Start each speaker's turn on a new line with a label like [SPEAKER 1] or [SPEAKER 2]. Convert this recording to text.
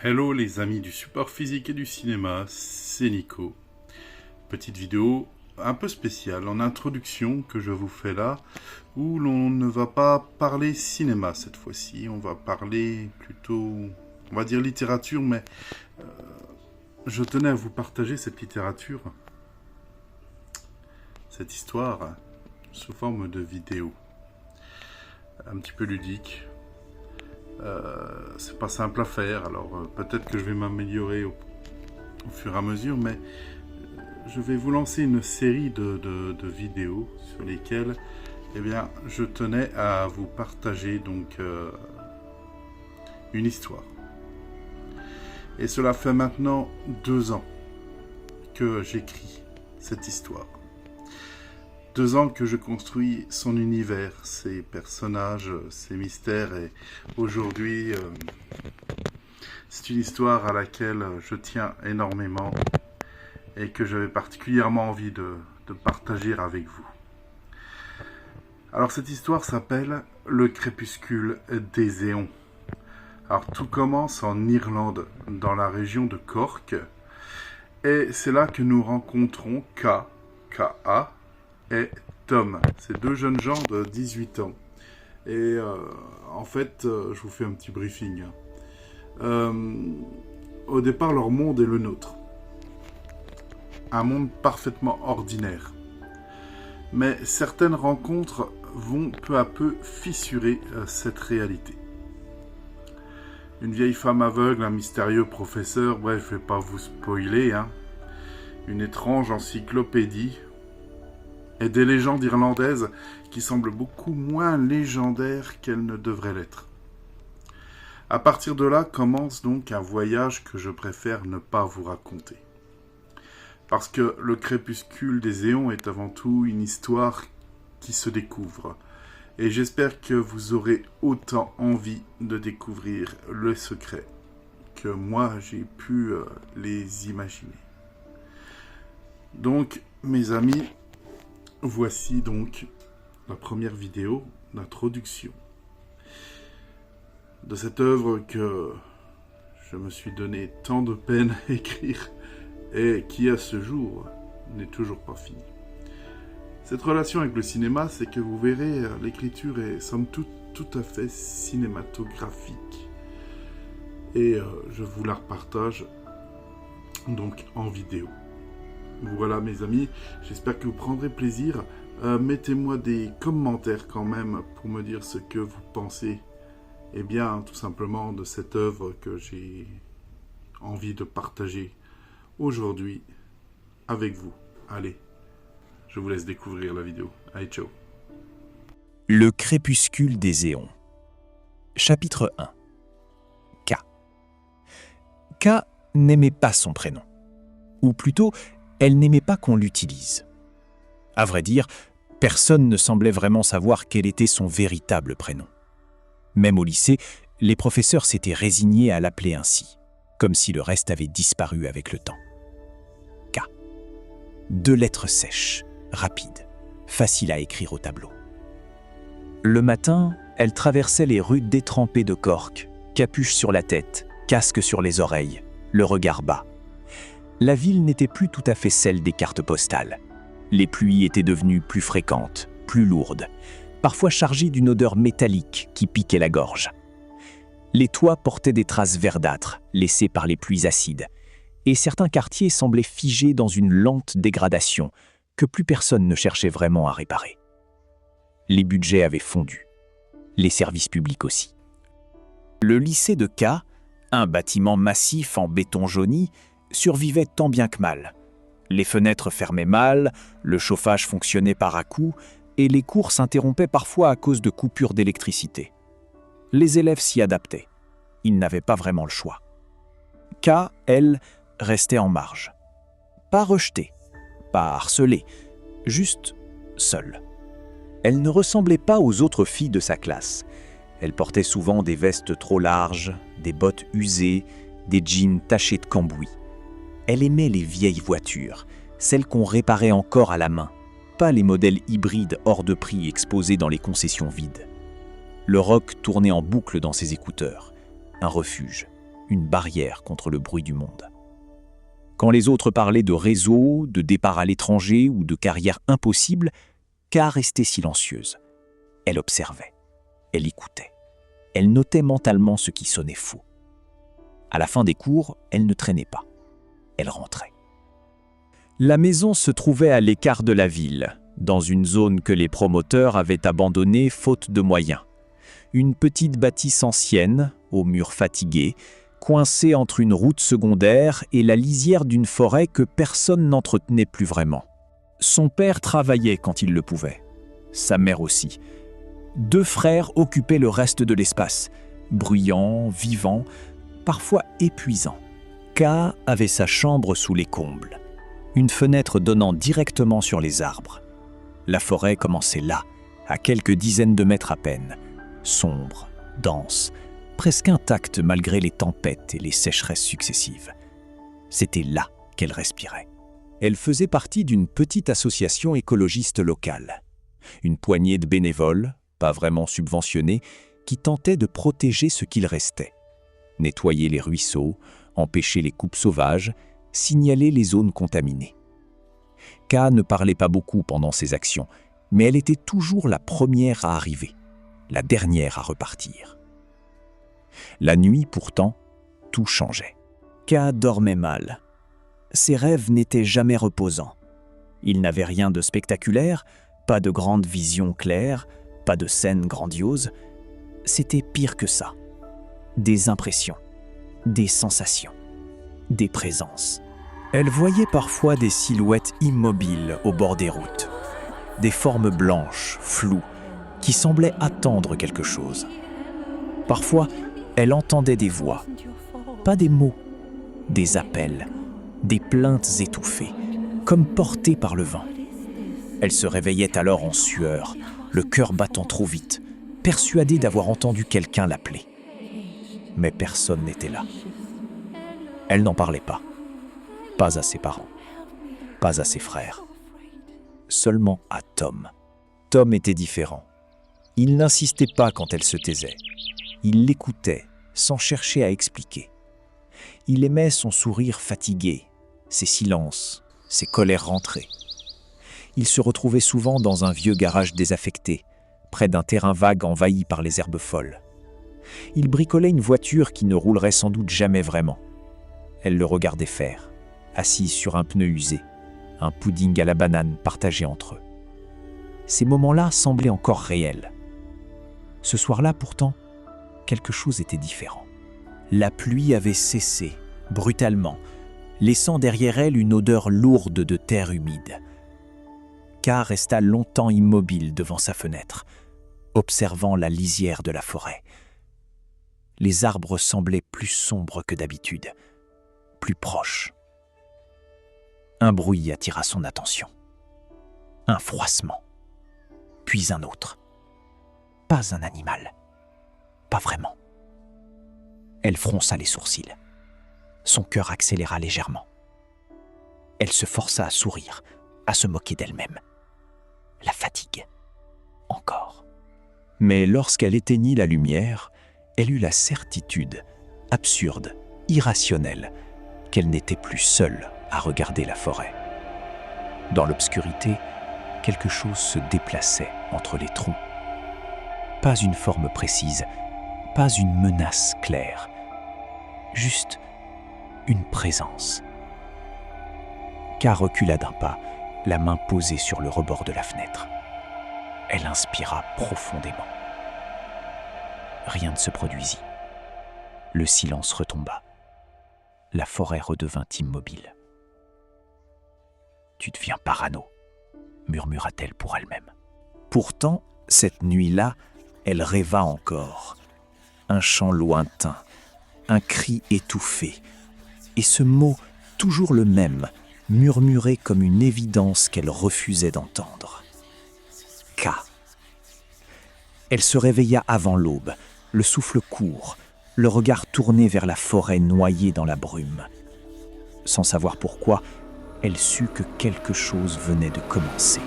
[SPEAKER 1] Hello les amis du support physique et du cinéma, c'est Nico. Petite vidéo un peu spéciale en introduction que je vous fais là, où l'on ne va pas parler cinéma cette fois-ci, on va parler plutôt, on va dire littérature, mais je tenais à vous partager cette littérature, cette histoire, sous forme de vidéo, un petit peu ludique. C'est pas simple à faire, alors peut-être que je vais m'améliorer au fur et à mesure, mais je vais vous lancer une série de vidéos sur lesquelles je tenais à vous partager donc une histoire. Et cela fait maintenant 2 ans que j'écris cette histoire. 2 ans que je construis son univers, ses personnages, ses mystères, et aujourd'hui, c'est une histoire à laquelle je tiens énormément et que j'avais particulièrement envie de partager avec vous. Alors cette histoire s'appelle Le crépuscule des éons. Alors tout commence en Irlande, dans la région de Cork, et c'est là que nous rencontrons K.A. et Tom, ces 2 jeunes gens de 18 ans. Et en fait, je vous fais un petit briefing. Au départ, leur monde est le nôtre. Un monde parfaitement ordinaire. Mais certaines rencontres vont peu à peu fissurer cette réalité. Une vieille femme aveugle, un mystérieux professeur, bref, je vais pas vous spoiler, une étrange encyclopédie, et des légendes irlandaises qui semblent beaucoup moins légendaires qu'elles ne devraient l'être. À partir de là commence donc un voyage que je préfère ne pas vous raconter. Parce que le crépuscule des éons est avant tout une histoire qui se découvre. Et j'espère que vous aurez autant envie de découvrir le secret que moi j'ai pu les imaginer. Donc, mes amis, voici donc la première vidéo d'introduction de cette œuvre que je me suis donné tant de peine à écrire et qui à ce jour n'est toujours pas finie. Cette relation avec le cinéma, c'est que vous verrez, l'écriture est somme toute tout à fait cinématographique. Et je vous la repartage donc en vidéo. Voilà mes amis, j'espère que vous prendrez plaisir. Mettez-moi des commentaires quand même pour me dire ce que vous pensez, tout simplement de cette œuvre que j'ai envie de partager aujourd'hui avec vous. Allez, je vous laisse découvrir la vidéo. Allez, ciao.
[SPEAKER 2] Le crépuscule des éons. Chapitre 1. K. K n'aimait pas son prénom. Ou plutôt, elle n'aimait pas qu'on l'utilise. À vrai dire, personne ne semblait vraiment savoir quel était son véritable prénom. Même au lycée, les professeurs s'étaient résignés à l'appeler ainsi, comme si le reste avait disparu avec le temps. K. 2 lettres sèches, rapides, faciles à écrire au tableau. Le matin, elle traversait les rues détrempées de Cork, capuche sur la tête, casque sur les oreilles, le regard bas. La ville n'était plus tout à fait celle des cartes postales. Les pluies étaient devenues plus fréquentes, plus lourdes, parfois chargées d'une odeur métallique qui piquait la gorge. Les toits portaient des traces verdâtres, laissées par les pluies acides, et certains quartiers semblaient figés dans une lente dégradation que plus personne ne cherchait vraiment à réparer. Les budgets avaient fondu, les services publics aussi. Le lycée de K, un bâtiment massif en béton jauni, survivait tant bien que mal. Les fenêtres fermaient mal, le chauffage fonctionnait par à-coups et les cours s'interrompaient parfois à cause de coupures d'électricité. Les élèves s'y adaptaient. Ils n'avaient pas vraiment le choix. K, elle, restait en marge. Pas rejetée, pas harcelée, juste seule. Elle ne ressemblait pas aux autres filles de sa classe. Elle portait souvent des vestes trop larges, des bottes usées, des jeans tachés de cambouis. Elle aimait les vieilles voitures, celles qu'on réparait encore à la main, pas les modèles hybrides hors de prix exposés dans les concessions vides. Le rock tournait en boucle dans ses écouteurs, un refuge, une barrière contre le bruit du monde. Quand les autres parlaient de réseau, de départ à l'étranger ou de carrière impossible, Ka restait silencieuse. Elle observait, elle écoutait, elle notait mentalement ce qui sonnait faux. À la fin des cours, elle ne traînait pas, elle rentrait. La maison se trouvait à l'écart de la ville, dans une zone que les promoteurs avaient abandonnée faute de moyens. Une petite bâtisse ancienne, aux murs fatigués, coincée entre une route secondaire et la lisière d'une forêt que personne n'entretenait plus vraiment. Son père travaillait quand il le pouvait, sa mère aussi. 2 frères occupaient le reste de l'espace, bruyants, vivants, parfois épuisants. Ka avait sa chambre sous les combles, une fenêtre donnant directement sur les arbres. La forêt commençait là, à quelques dizaines de mètres à peine, sombre, dense, presque intacte malgré les tempêtes et les sécheresses successives. C'était là qu'elle respirait. Elle faisait partie d'une petite association écologiste locale. Une poignée de bénévoles, pas vraiment subventionnés, qui tentaient de protéger ce qu'il restait. Nettoyer les ruisseaux, empêcher les coupes sauvages, signaler les zones contaminées. Ka ne parlait pas beaucoup pendant ses actions, mais elle était toujours la première à arriver, la dernière à repartir. La nuit, pourtant, tout changeait. Ka dormait mal. Ses rêves n'étaient jamais reposants. Il n'avait rien de spectaculaire, pas de grandes visions claires, pas de scènes grandioses. C'était pire que ça. Des impressions, des sensations, des présences. Elle voyait parfois des silhouettes immobiles au bord des routes, des formes blanches, floues, qui semblaient attendre quelque chose. Parfois, elle entendait des voix, pas des mots, des appels, des plaintes étouffées, comme portées par le vent. Elle se réveillait alors en sueur, le cœur battant trop vite, persuadée d'avoir entendu quelqu'un l'appeler. Mais personne n'était là. Elle n'en parlait pas. Pas à ses parents, pas à ses frères. Seulement à Tom. Tom était différent. Il n'insistait pas quand elle se taisait. Il l'écoutait, sans chercher à expliquer. Il aimait son sourire fatigué, ses silences, ses colères rentrées. Il se retrouvait souvent dans un vieux garage désaffecté, près d'un terrain vague envahi par les herbes folles. Il bricolait une voiture qui ne roulerait sans doute jamais vraiment. Elle le regardait faire, assis sur un pneu usé, un pudding à la banane partagé entre eux. Ces moments-là semblaient encore réels. Ce soir-là, pourtant, quelque chose était différent. La pluie avait cessé, brutalement, laissant derrière elle une odeur lourde de terre humide. Ka resta longtemps immobile devant sa fenêtre, observant la lisière de la forêt. Les arbres semblaient plus sombres que d'habitude, plus proches. Un bruit attira son attention. Un froissement, puis un autre. Pas un animal, pas vraiment. Elle fronça les sourcils. Son cœur accéléra légèrement. Elle se força à sourire, à se moquer d'elle-même. La fatigue. Encore. Mais lorsqu'elle éteignit la lumière, elle eut la certitude, absurde, irrationnelle, qu'elle n'était plus seule à regarder la forêt. Dans l'obscurité, quelque chose se déplaçait entre les troncs. Pas une forme précise, pas une menace claire, juste une présence. Ka recula d'un pas, la main posée sur le rebord de la fenêtre. Elle inspira profondément. Rien ne se produisit. Le silence retomba. La forêt redevint immobile. « Tu deviens parano », murmura-t-elle pour elle-même. Pourtant, cette nuit-là, elle rêva encore. Un chant lointain, un cri étouffé, et ce mot, toujours le même, murmuré comme une évidence qu'elle refusait d'entendre. Ka. Elle se réveilla avant l'aube, le souffle court, le regard tourné vers la forêt noyée dans la brume. Sans savoir pourquoi, elle sut que quelque chose venait de commencer.